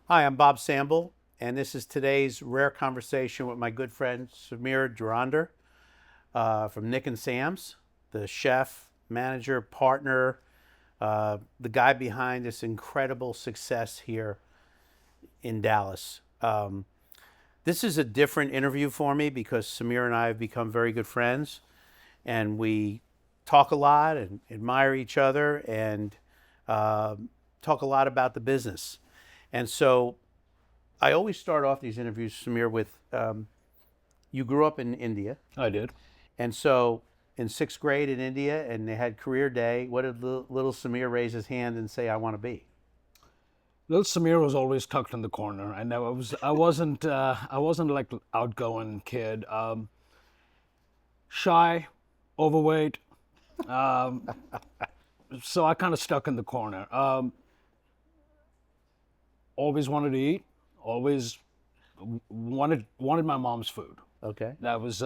Hi, I'm Bob Sambol, and this is today's rare conversation with my good friend Samir Dhurandhar from Nick and Sam's, the chef, manager, partner, the guy behind this incredible success here in Dallas. This is a different interview for me because Samir and I have become very good friends, and we talk a lot and admire each other and uh, talk a lot about the business. And so I always start off these interviews, Samir, with you grew up in India. I did. And so in sixth grade in India, and they had career day, what did little Samir raise his hand and say, I want to be? Little Samir was always tucked in the corner. I never was. I wasn't like outgoing kid. Shy, overweight. Um, so I kind of stuck in the corner. Always wanted to eat. Always wanted my mom's food. Okay. That was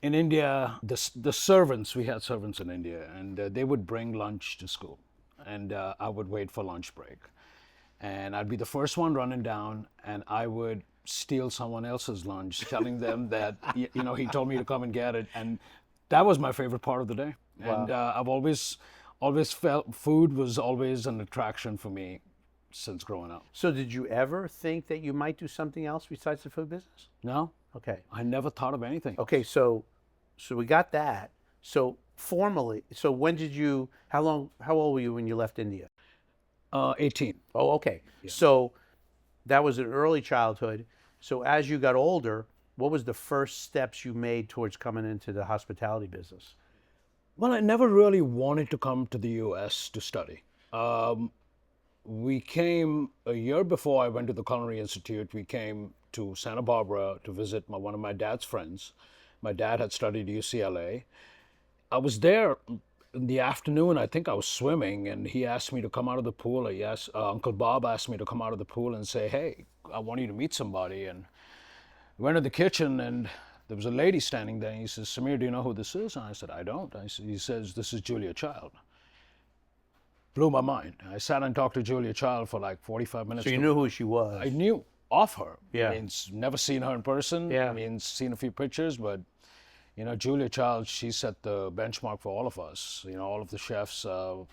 in India. The servants, we had servants in India, and they would bring lunch to school, and I would wait for lunch break, and I'd be the first one running down, and I would steal someone else's lunch, telling them that he told me to come and get it, and that was my favorite part of the day. And Wow. I've always felt food was always an attraction for me since growing up. So did you ever think that you might do something else besides the food business? No, Okay. I never thought of anything. Okay, so we got that. So formally, so when did you how old were you when you left India? 18. Oh, okay. So that was an early childhood. So as you got older, what was the first steps you made towards coming into the hospitality business? Well, I never really wanted to come to the US to study. We came a year before I went to the Culinary Institute. We came to Santa Barbara to visit one of my dad's friends. My dad had studied UCLA. I was there in the afternoon. I think I was swimming, and he asked me to come out of the pool. Uncle Bob asked me to come out of the pool and say, "Hey, I want you to meet somebody." And we went to the kitchen, and there was a lady standing there. And he says, "Samir, do you know who this is?" And I said, "I don't." He says, "This is Julia Child." Blew my mind. I sat and talked to Julia Child for like 45 So minutes. you knew who she was. I knew of her. Yeah. I mean, never seen her in person. Yeah. I mean, seen a few pictures, but Julia Child, she set the benchmark for all of us. All of the chefs to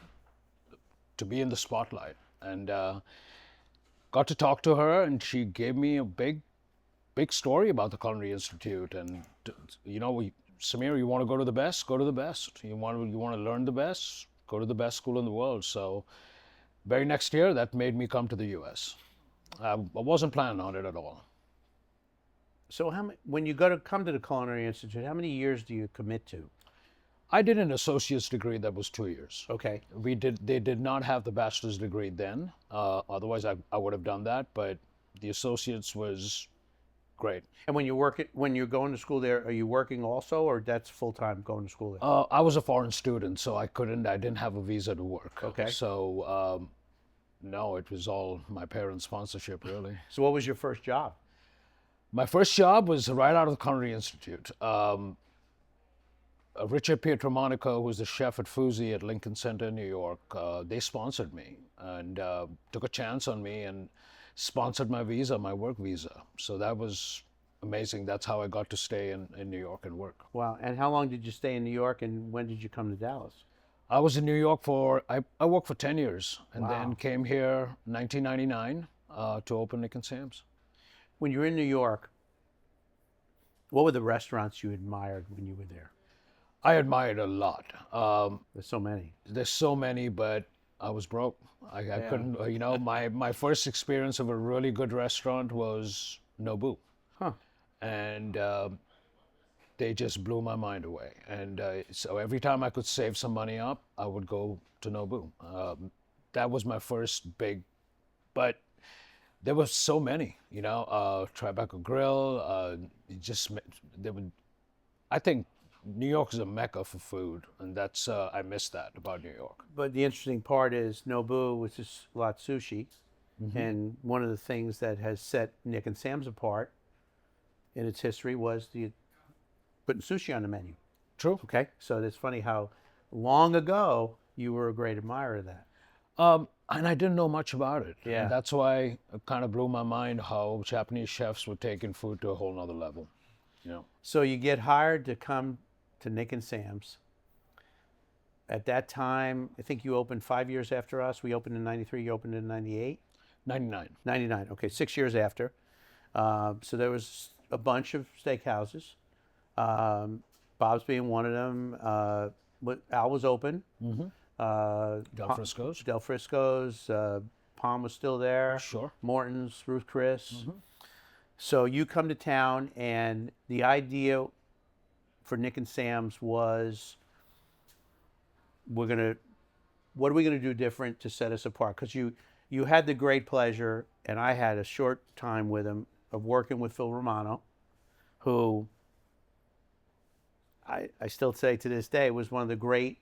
be in the spotlight, and got to talk to her, and she gave me a big story about the Culinary Institute, and Samir, you want to go to the best, go to the best. You want to learn the best, go to the best school in the world. So, very next year, that made me come to the U.S. I wasn't planning on it at all. So how many, when you go to come to the Culinary Institute, how many years do you commit to? I did an associate's degree that was 2 years. Okay. They did not have the bachelor's degree then. Otherwise, I would have done that. But the associate's was great. And when you're going to school there, are you working also, or that's full time going to school there? I was a foreign student, so I didn't have a visa to work. Okay. So, no, it was all my parents' sponsorship, really. So what was your first job? My first job was right out of the Culinary Institute. Richard Pietromonaco, who was the chef at Fuzi at Lincoln Center in New York, they sponsored me and took a chance on me and sponsored my visa, my work visa. So that was amazing. That's how I got to stay in New York and work. Wow. And how long did you stay in New York, and when did you come to Dallas? I was in New York I worked for 10 years and Wow. then came here 1999 to open Nick and Sam's. When you were in New York, what were the restaurants you admired when you were there? I admired a lot. There's so many. There's so many, but I was broke. I couldn't, my first experience of a really good restaurant was Nobu. Huh. And they just blew my mind away. And so every time I could save some money up, I would go to Nobu. That was my first big, but there were so many, Tribeca Grill, just, there would, I think New York is a mecca for food, and I miss that about New York. But the interesting part is Nobu was just a lot sushi. And one of the things that has set Nick and Sam's apart in its history was the putting sushi on the menu. True. Okay. So it's funny how long ago you were a great admirer of that. And I didn't know much about it. Yeah. And that's why it kind of blew my mind how Japanese chefs were taking food to a whole nother level. You know, So you get hired to come to Nick and Sam's. At that time, I think you opened 5 years after us. We opened in 93. You opened in 98? 99. 99. Okay, 6 years after. So there was a bunch of steakhouses. Bob's being one of them. Al was open. Del Frisco's. Del Frisco's. Palm was still there. Sure. Morton's, Ruth Chris. So you come to town, and the idea for Nick and Sam's was, what are we gonna do different to set us apart? Because you had the great pleasure, and I had a short time with him, of working with Phil Romano, who I still say to this day was one of the great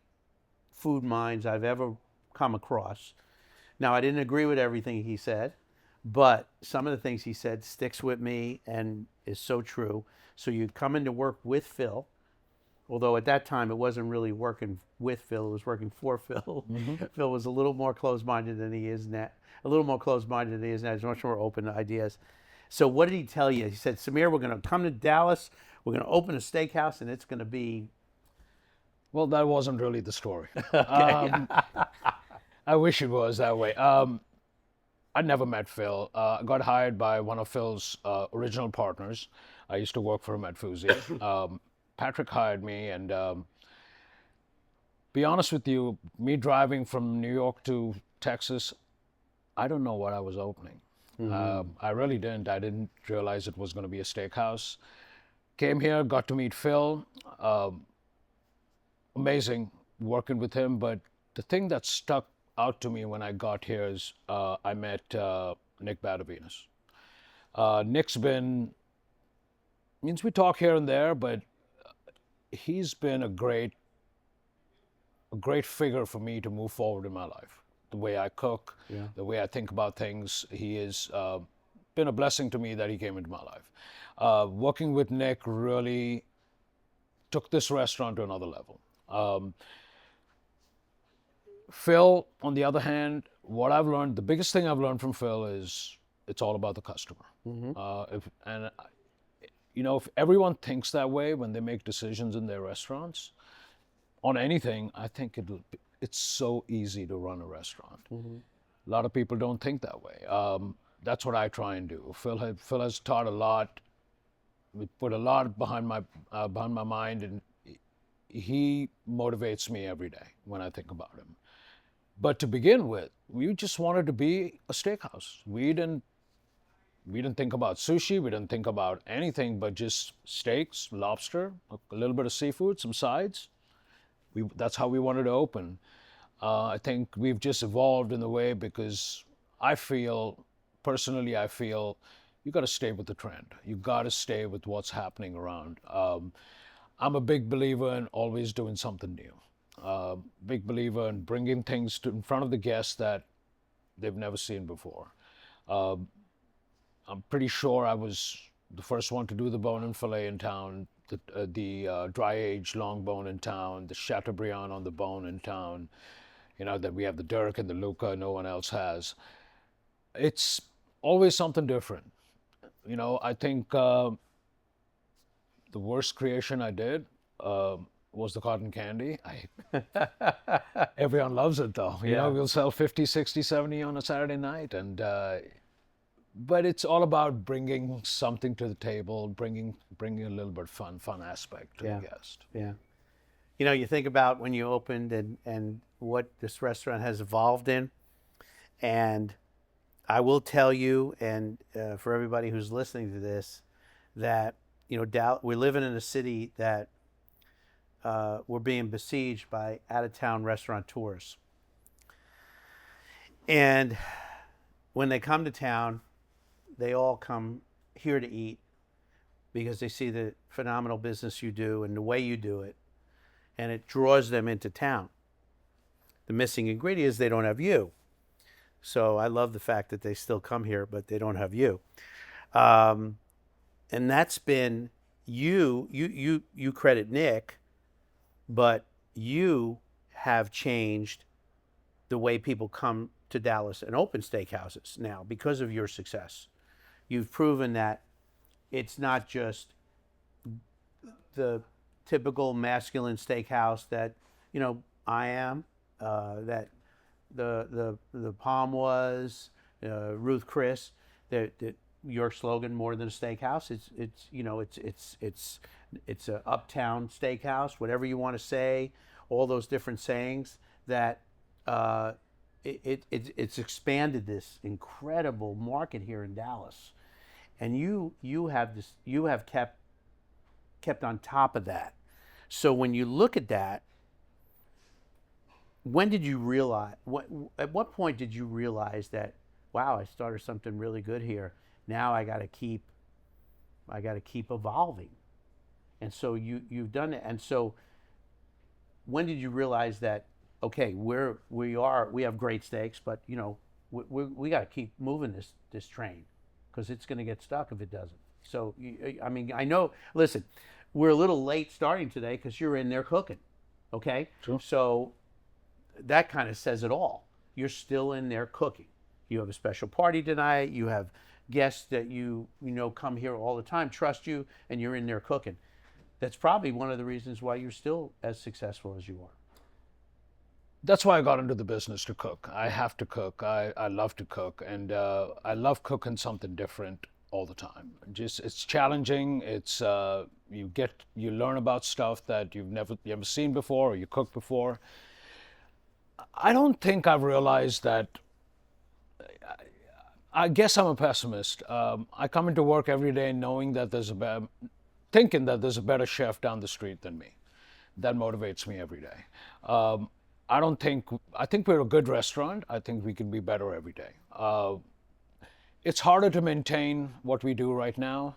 food minds I've ever come across. Now, I didn't agree with everything he said, but some of the things he said sticks with me and is so true. So you come in to work with Phil, although at that time it wasn't really working with Phil, it was working for Phil. Phil was a little more closed-minded than he is now. A little more closed-minded than he is now. He's much more open to ideas. So what did he tell you? He said, Samir, we're going to come to Dallas, we're going to open a steakhouse, and it's going to be... Well, that wasn't really the story. I wish it was that way. I never met Phil. I got hired by one of Phil's original partners. I used to work for him at Fuzi. Patrick hired me, and be honest with you, me driving from New York to Texas, I don't know what I was opening. I really didn't. I didn't realize it was going to be a steakhouse. Came here, got to meet Phil. Amazing working with him, but the thing that stuck out to me when I got here is I met Nick Badavinas. Nick's been, means we talk here and there, but he's been a great figure for me to move forward in my life. The way I cook, the way I think about things, he has been a blessing to me that he came into my life. Working with Nick really took this restaurant to another level. Phil, on the other hand, what I've learned, the biggest thing I've learned from Phil is it's all about the customer. If everyone thinks that way when they make decisions in their restaurants, on anything, I think it's so easy to run a restaurant. A lot of people don't think that way. That's what I try and do. Phil has taught a lot. We put a lot behind my mind, and he motivates me every day when I think about him. But to begin with, we just wanted to be a steakhouse. We didn't think about sushi. We didn't think about anything but just steaks, lobster, a little bit of seafood, some sides. That's how we wanted to open. I think we've just evolved in the way because personally, I feel you got to stay with the trend. You got to stay with what's happening around. I'm a big believer in always doing something new. Big believer in bringing things in front of the guests that they've never seen before. I'm pretty sure I was the first one to do the bone and fillet in town, the dry aged long bone in town, the Chateaubriand on the bone in town. That we have the Dirk and the Luca no one else has. It's always something different. I think the worst creation I did was the cotton candy. Everyone loves it though. We'll sell 50, 60, 70 on a Saturday night. But it's all about bringing something to the table, bringing a little bit of fun aspect to the guest. Yeah. You think about when you opened and what this restaurant has evolved in. And I will tell you, and for everybody who's listening to this, that, we're living in a city that we're being besieged by out-of-town restaurateurs. And when they come to town, they all come here to eat because they see the phenomenal business you do and the way you do it, and it draws them into town. The missing ingredient is they don't have you. So I love the fact that they still come here, but they don't have you. And that's been you credit Nick, but you have changed the way people come to Dallas and open steakhouses now because of your success. You've proven that it's not just the typical masculine steakhouse that I am, that the Palm was, Ruth Chris, that your slogan more than a steakhouse. It's a uptown steakhouse, whatever you want to say, all those different sayings that it's expanded this incredible market here in Dallas, and you have kept on top of that. So when you look at that, when did you realize? At what point did you realize that, wow, I started something really good here. Now I got to keep evolving, and so you've done it. And so when did you realize that? Okay, we have great steaks, but we got to keep moving this train, because it's going to get stuck if it doesn't. So I mean, I know. Listen, we're a little late starting today because you're in there cooking. Okay, True. So that kind of says it all. You're still in there cooking. You have a special party tonight. You have guests that you come here all the time, trust you, and you're in there cooking. That's probably one of the reasons why you're still as successful as you are. That's why I got into the business, to cook. I have to cook. I love to cook, and I love cooking something different all the time. Just, it's challenging. It's you learn about stuff that you've never seen before, or you cooked before. I don't think I've realized that. I guess I'm a pessimist. I come into work every day knowing that thinking that there's a better chef down the street than me. That motivates me every day. I think we're a good restaurant. I think we can be better every day. It's harder to maintain what we do right now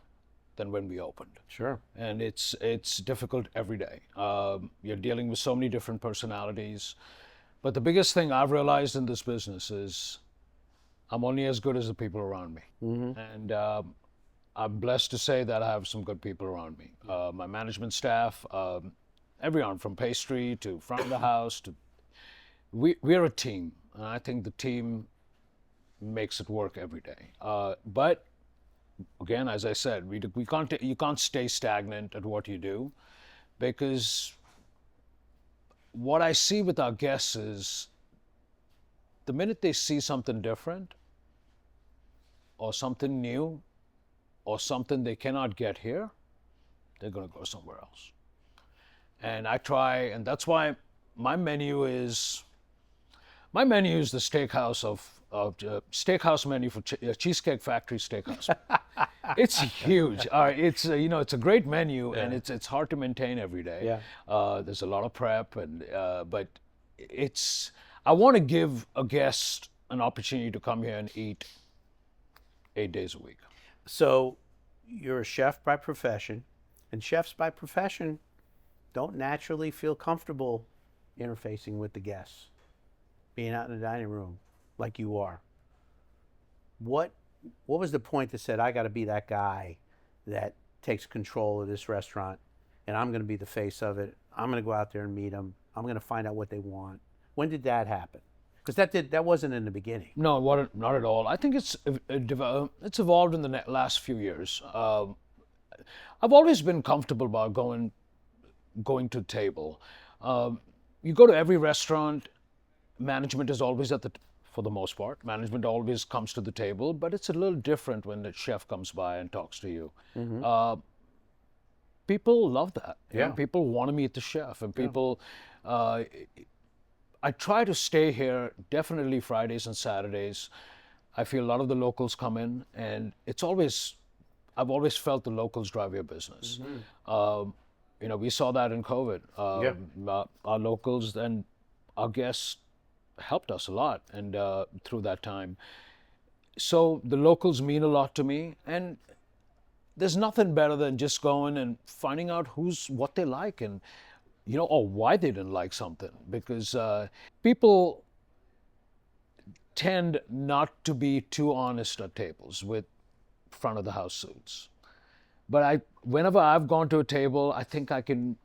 than when we opened. Sure. And it's difficult every day. You're dealing with so many different personalities. But the biggest thing I've realized in this business is I'm only as good as the people around me. Mm-hmm. And I'm blessed to say that I have some good people around me. My management staff, everyone from pastry to front of the house to we're a team, and I think the team makes it work every day. But again, as I said, you can't stay stagnant at what you do, because what I see with our guests is the minute they see something different or something new or something they cannot get here, they're going to go somewhere else. And I try, and that's why my menu is the steakhouse menu for Cheesecake Factory Steakhouse. It's huge. It's it's a great menu, and it's hard to maintain every day. Yeah. There's a lot of prep, and but I want to give a guest an opportunity to come here and eat 8 days a week. So you're a chef by profession, and chefs by profession don't naturally feel comfortable interfacing with the guests, being out in the dining room like you are. What was the point that said, I got to be that guy that takes control of this restaurant, and I'm going to be the face of it. I'm going to go out there and meet them. I'm going to find out what they want. When did that happen? Because that wasn't in the beginning. No, not at all. I think it's evolved in the last few years. I've always been comfortable about going to the table. You go to every restaurant, management is always for the most part, management always comes to the table, but it's a little different when the chef comes by and talks to you. Mm-hmm. People love that. Yeah. People want to meet the chef, and people. I try to stay here definitely Fridays and Saturdays. I feel a lot of the locals come in, and I've always felt the locals drive your business. Mm-hmm. We saw that in COVID. Our locals and our guests helped us a lot, and through that time. So the locals mean a lot to me, and there's nothing better than just going and finding out what they like, and or why they didn't like something, because people tend not to be too honest at tables with front of the house suits. But whenever I've gone to a table, I think I'm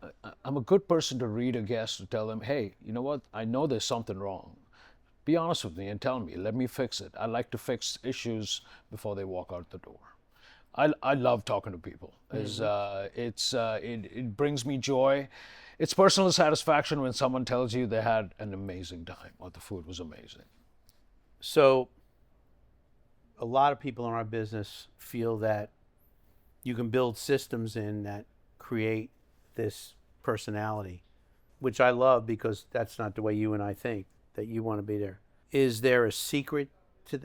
a good person to read a guest, to tell them, hey, you know what? I know there's something wrong. be honest with me and tell me. Let me fix it. I like to fix issues before they walk out the door. I love talking to people. It brings me joy. It's personal satisfaction when someone tells you they had an amazing time or the food was amazing. So, a lot of people in our business feel that you can build systems in that create this personality, which I love because that's not the way you and I think, that you want to be there. Is there a secret to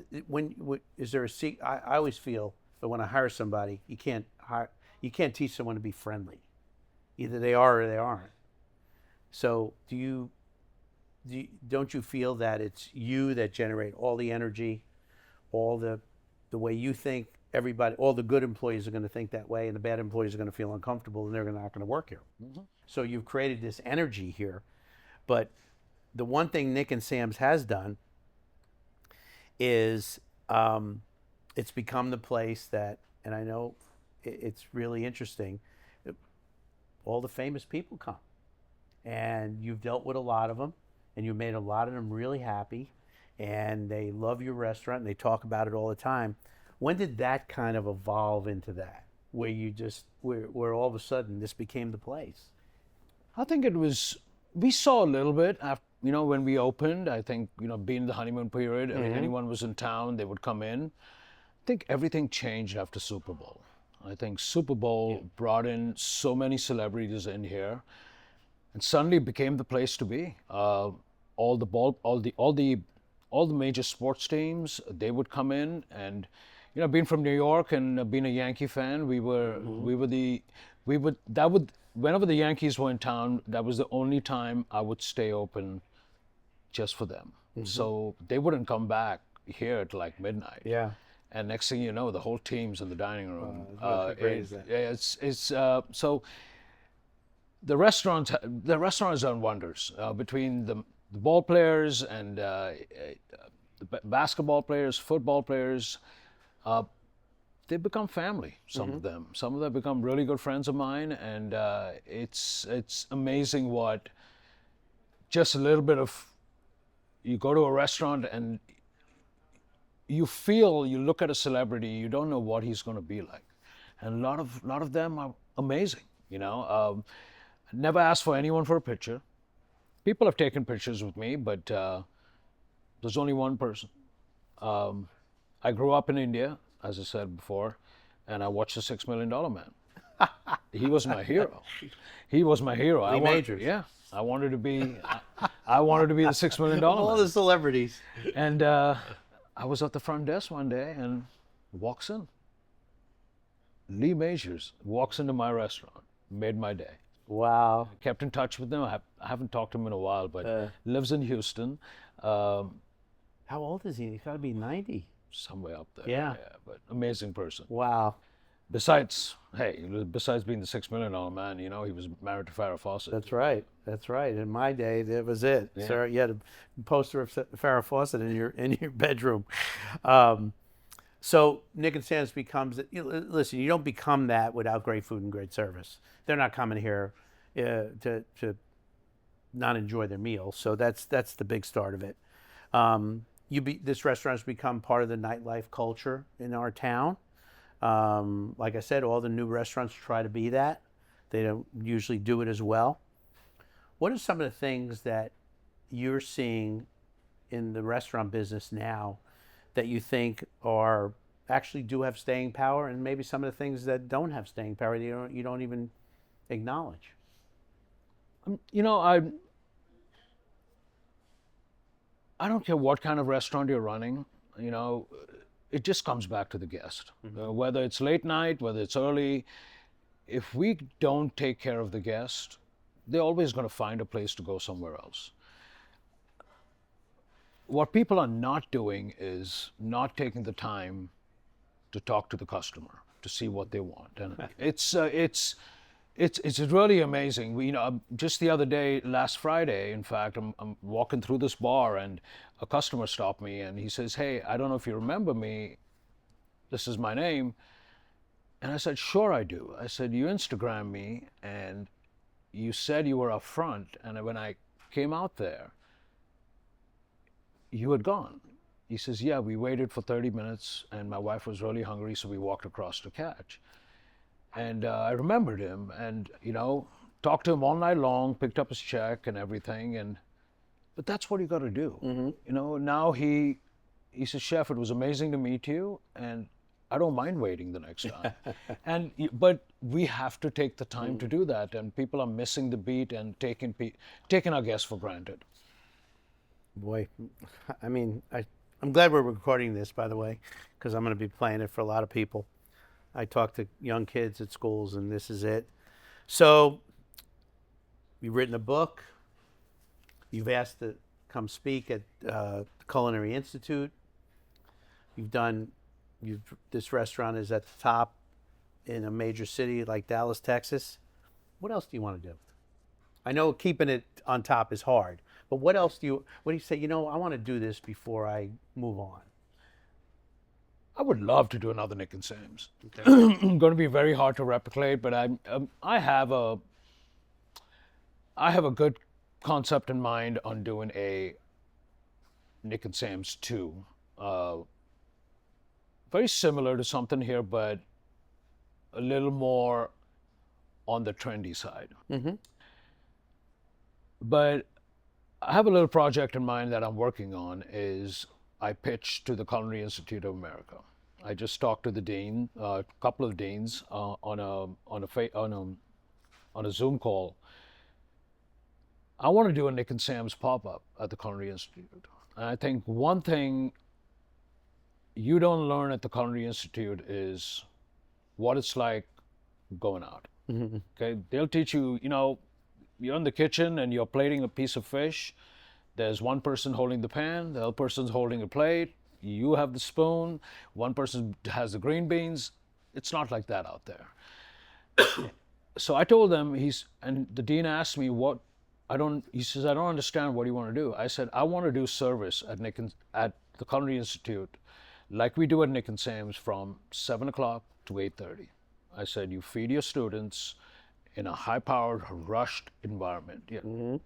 is there a secret? I always feel that when I hire somebody, you can't teach someone to be friendly. Either they are or they aren't. So don't you feel that it's you that generate all the energy, all the way you think? Everybody, all the good employees are going to think that way, and the bad employees are going to feel uncomfortable, and they're not going to work here. Mm-hmm. So you've created this energy here. But the one thing Nick and Sam's has done is it's become the place that, and I know it's really interesting, all the famous people come. And you've dealt with a lot of them, and you've made a lot of them really happy, and they love your restaurant, and they talk about it all the time. When did that kind of evolve into that, where you just, where all of a sudden this became the place? I think it was, we saw a little bit after, when we opened. I think, being the honeymoon period, mm-hmm. anyone was in town, they would come in. I think everything changed after Super Bowl. I think Super Bowl brought in so many celebrities in here, and suddenly it became the place to be. All the major sports teams, they would come in, and being from New York and being a Yankee fan, whenever the Yankees were in town, that was the only time I would stay open just for them. Mm-hmm. So they wouldn't come back here till like midnight. Yeah. And next thing you know, the whole team's in the dining room. So the restaurant has done wonders between the ball players and the basketball players, football players. They've become family, some mm-hmm. of them. Some of them become really good friends of mine, and it's amazing what just a little bit of, you go to a restaurant and you look at a celebrity, you don't know what he's going to be like. And a lot of them are amazing, Never asked for anyone for a picture. People have taken pictures with me, but there's only one person. I grew up in India, as I said before, and I watched The $6 Million Man. He was my hero. He was my hero. Lee Majors. Yeah, I wanted to be. I wanted to be the $6 Million Man. All the celebrities. And I was at the front desk one day, and walks in. Lee Majors walks into my restaurant. Made my day. Wow. I kept in touch with him. I haven't talked to him in a while, but lives in Houston. How old is he? He's got to be 90. Somewhere up there. Yeah. But amazing person. Wow. Besides being the $6 Million Man, he was married to Farrah Fawcett. That's right. In my day, that was it. Yeah. So you had a poster of Farrah Fawcett in your bedroom. So Nick and Sam's becomes, listen, you don't become that without great food and great service. They're not coming here to not enjoy their meal. So that's the big start of it. This restaurant has become part of the nightlife culture in our town. Like I said, all the new restaurants try to be that. They don't usually do it as well. What are some of the things that you're seeing in the restaurant business now that you think are actually do have staying power, and maybe some of the things that don't have staying power you don't even acknowledge? I don't care what kind of restaurant you're running, it just comes back to the guest. Mm-hmm. Whether it's late night, whether it's early, if we don't take care of the guest, they're always going to find a place to go somewhere else. What people are not doing is not taking the time to talk to the customer, to see what they want. And it's really amazing. Just the other day, last Friday, in fact, I'm walking through this bar and a customer stopped me and he says, "Hey, I don't know if you remember me. This is my name." And I said, "Sure I do." I said, "You Instagrammed me and you said you were up front." And when I came out there, you had gone. He says, yeah, we waited for 30 minutes and my wife was really hungry, so we walked across to catch. And I remembered him and, talked to him all night long, picked up his check and everything. But that's what you got to do. Now he says, Chef, it was amazing to meet you. And I don't mind waiting the next time. But we have to take the time to do that. And people are missing the beat and taking our guests for granted. Boy, I mean, I'm glad we're recording this, by the way, because I'm going to be playing it for a lot of people. I talk to young kids at schools, and this is it. So, you've written a book. You've asked to come speak at the Culinary Institute. This restaurant is at the top in a major city like Dallas, Texas. What else do you want to do? I know keeping it on top is hard, but what else do you say, I want to do this before I move on? I would love to do another Nick and Sam's. Okay. Going to be very hard to replicate, but I have a good concept in mind on doing a Nick and Sam's 2. Very similar to something here, but a little more on the trendy side. Mm-hmm. But I have a little project in mind that I'm working on. Is I pitched to the Culinary Institute of America. I just talked to the dean, a couple of deans on a Zoom call. I want to do a Nick and Sam's pop-up at the Culinary Institute. And I think one thing you don't learn at the Culinary Institute is what it's like going out. Mm-hmm. Okay, they'll teach you, you're in the kitchen and you're plating a piece of fish. There's one person holding the pan, the other person's holding a plate. You have the spoon. One person has the green beans. It's not like that out there. So I told them, and the dean asked me he says, I don't understand, what do you want to do? I said, I want to do service at the Culinary Institute like we do at Nick and Sam's from 7 o'clock to 8:30. I said, you feed your students in a high-powered, rushed environment. Yeah. Mm-hmm.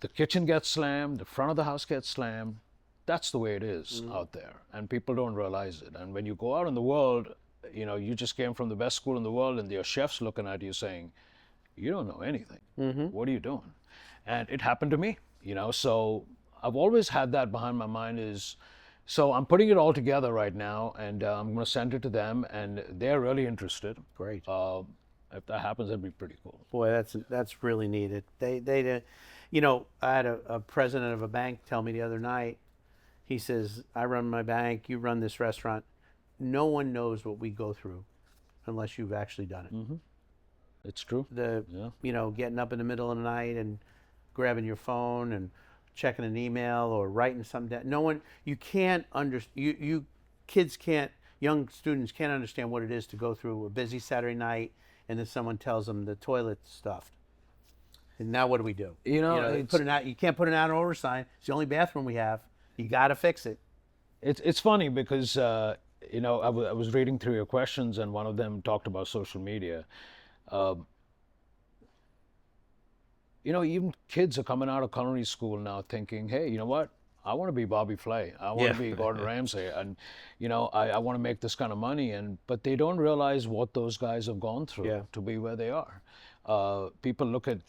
The kitchen gets slammed, the front of the house gets slammed. That's the way it is out there, and people don't realize it. And when you go out in the world, you just came from the best school in the world, and your chef's looking at you saying, you don't know anything. Mm-hmm. What are you doing? And it happened to me, so I've always had that behind my mind. So I'm putting it all together right now, and I'm going to send it to them, and they're really interested. Great. If that happens, that'd be pretty cool. Boy, that's really needed. They I had a president of a bank tell me the other night. He says, I run my bank, you run this restaurant. No one knows what we go through unless you've actually done it. Mm-hmm. It's true. Getting up in the middle of the night and grabbing your phone and checking an email or writing something down. Young students can't understand what it is to go through a busy Saturday night and then someone tells them the toilet's stuffed. And now what do we do? You can't put an out of order sign. It's the only bathroom we have. You got to fix it. It's funny because, I was reading through your questions and one of them talked about social media. Even kids are coming out of culinary school now thinking, hey, you know what? I want to be Bobby Flay. I want to be Gordon Ramsay. And, I want to make this kind of money. But they don't realize what those guys have gone through to be where they are. People look at,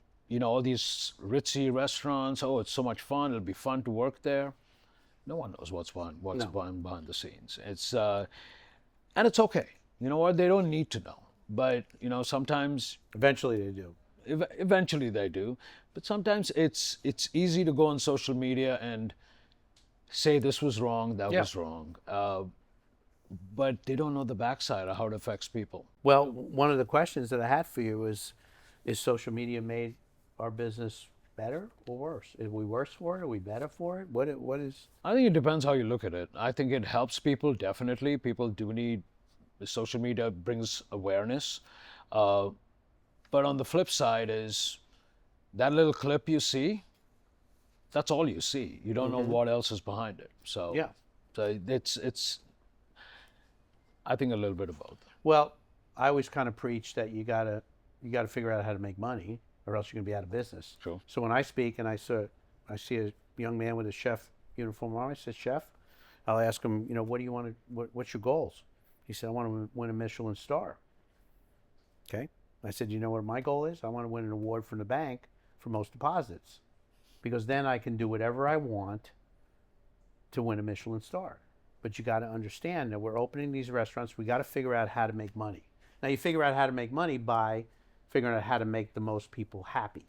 all these ritzy restaurants. Oh, it's so much fun. It'll be fun to work there. No one knows what's fun behind the scenes. And it's okay. You know what? They don't need to know. But, sometimes... Eventually they do. Eventually they do. But sometimes it's easy to go on social media and say this was wrong, that was wrong. But they don't know the backside of how it affects people. Well, one of the questions that I had for you is social media made our business better or worse? Are we worse for it? Are we better for it? What is... I think it depends how you look at it. I think it helps people, definitely. People do need... Social media brings awareness. But on the flip side is that little clip you see, that's all you see. You don't know what else is behind it. So it's I think a little bit of both. Well, I always kind of preach that you gotta figure out how to make money, or else you're gonna be out of business. True. So when I speak and I see a young man with a chef uniform on. I said, Chef, I'll ask him, what do you want to, what's your goals? He said, I want to win a Michelin star. Okay. I said, you know what my goal is? I want to win an award from the bank for most deposits, because then I can do whatever I want to win a Michelin star. But you got to understand that we're opening these restaurants. We got to figure out how to make money. Now, you figure out how to make money by figuring out how to make the most people happy.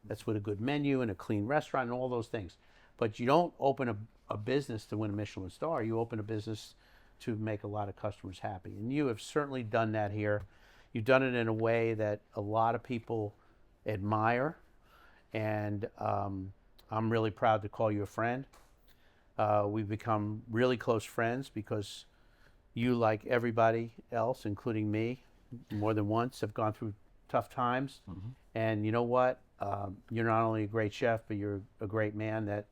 That's with a good menu and a clean restaurant and all those things. But you don't open a business to win a Michelin star. You open a business to make a lot of customers happy. And you have certainly done that here. You've done it in a way that a lot of people admire. And I'm really proud to call you a friend. We've become really close friends because you, like everybody else, including me, more than once, have gone through tough times. Mm-hmm. And you know what? You're not only a great chef, but you're a great man that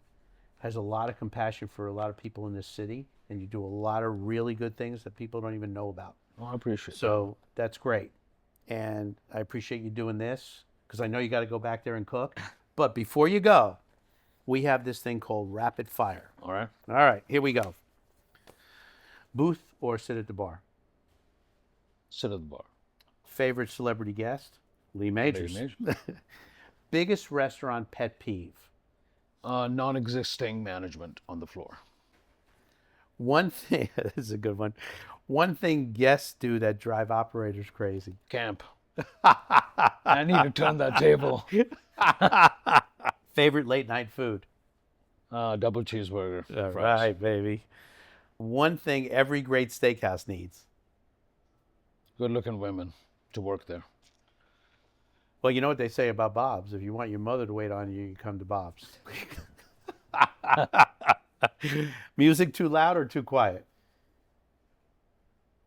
has a lot of compassion for a lot of people in this city. And you do a lot of really good things that people don't even know about. Oh, I appreciate So that's great. And I appreciate you doing this, because I know you got to go back there and cook. But before you go, we have this thing called rapid fire. All right. All right, here we go. Booth or sit at the bar? Sit at the bar. Favorite celebrity guest? Lee Majors. Lee Majors. Biggest restaurant pet peeve? Non-existing management on the floor. One thing, this is a good one. One thing guests do that drive operators crazy. Camp. I need to turn that table. Favorite late night food? Double cheeseburger. All fries. right, baby. One thing every great steakhouse needs? Good-looking women to work there. Well, you know what they say about Bob's. If you want your mother to wait on you, you come to Bob's. Music too loud or too quiet?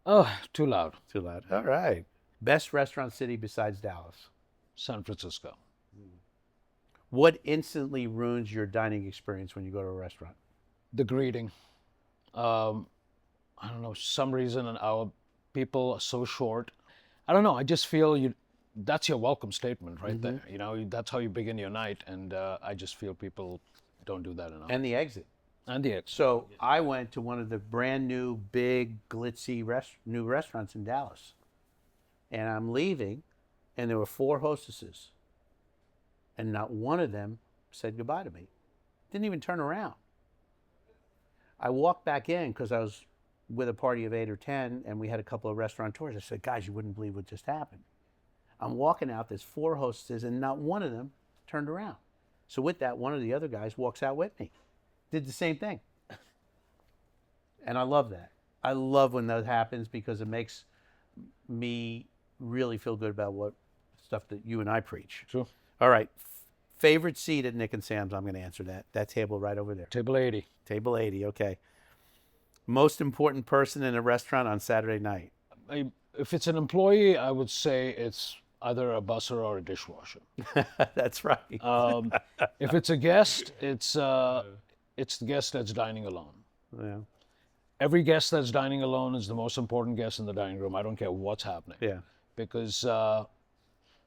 Oh, too loud. Too loud. All right. Best restaurant city besides Dallas? San Francisco. What instantly ruins your dining experience when you go to a restaurant? The greeting. I don't know, some reason our people are so short. I don't know, I just feel that's your welcome statement right there. You know, that's how you begin your night, and I just feel people don't do that enough. And the exit. And the exit. So I went to one of the brand new, big, glitzy new restaurants in Dallas. And I'm leaving, and there were 4 hostesses. And not one of them said goodbye to me. Didn't even turn around. I walked back in because I was with a party of 8 or 10, and we had a couple of restaurateurs. I said, guys, you wouldn't believe what just happened. I'm walking out, there's 4 hostesses, and not one of them turned around. So with that, one of the other guys walks out with me. Did the same thing. And I love that. I love when that happens because it makes me really feel good about what stuff that you and I preach. Sure. All right. Favorite seat at Nick and Sam's? I'm going to answer that. That table right over there. Table 80. Table 80, okay. Most important person in a restaurant on Saturday night? If it's an employee, I would say it's either a busser or a dishwasher. That's right. If it's a guest, it's the guest that's dining alone. Yeah. Every guest that's dining alone is the most important guest in the dining room. I don't care what's happening. Yeah. Because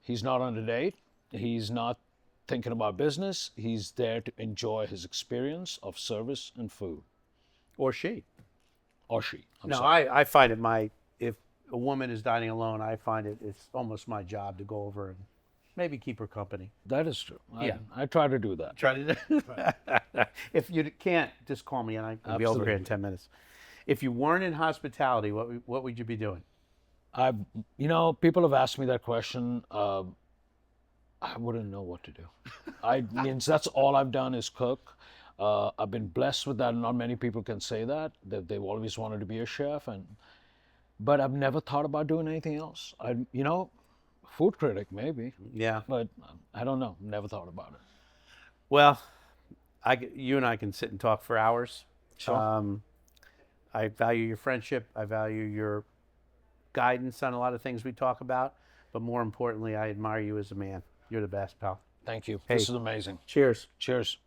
he's not on a date. He's not thinking about business. He's there to enjoy his experience of service and food. Or she. Or she. I find it if a woman is dining alone, I find it's almost my job to go over and maybe keep her company. That is true. Yeah. I try to do that. Try to do If you can't, just call me and I'll be over here in 10 minutes. If you weren't in hospitality, what would you be doing? People have asked me that question. I wouldn't know what to do. I mean, that's all I've done is cook. I've been blessed with that. Not many people can say that they've always wanted to be a chef, but I've never thought about doing anything else. Food critic maybe. Yeah. But I don't know. Never thought about it. Well, you and I can sit and talk for hours. Sure. I value your friendship. I value your guidance on a lot of things we talk about. But more importantly, I admire you as a man. You're the best, pal. Thank you. Hey. This is amazing. Cheers. Cheers.